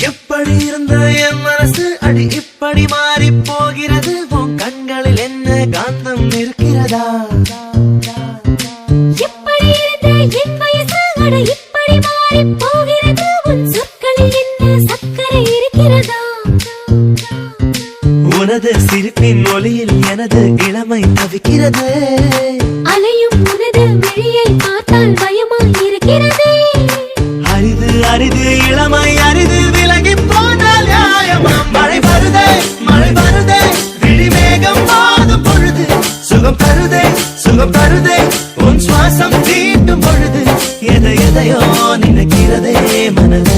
எப்படி இருந்த என் மனசு அடி இப்படி மாறி போகிறது உன் கண்களில் என்ன காந்தம் இருக்கிறதா எப்படி இருந்த என் வயசு அட இப்படி மாறி போகிறது உன் சொற்களில் என்ன சக்கரை இருக்கிறதா உனது சிரிப்பின் ஒளியில் எனது இளமை தவிக்கிறது அலையும் உனது விழியை பார்த்தால் பயமாய் இருக்கிறது அரிது அரிது இளமை அரிது விலகி போனால் நியாயமா மழை வருதே விழி மேகம் வாதும் பொழுது சுகம் தருதே உன் சுவாசம் தீட்டும் பொழுது எதையோ நினைக்கிறதே மனது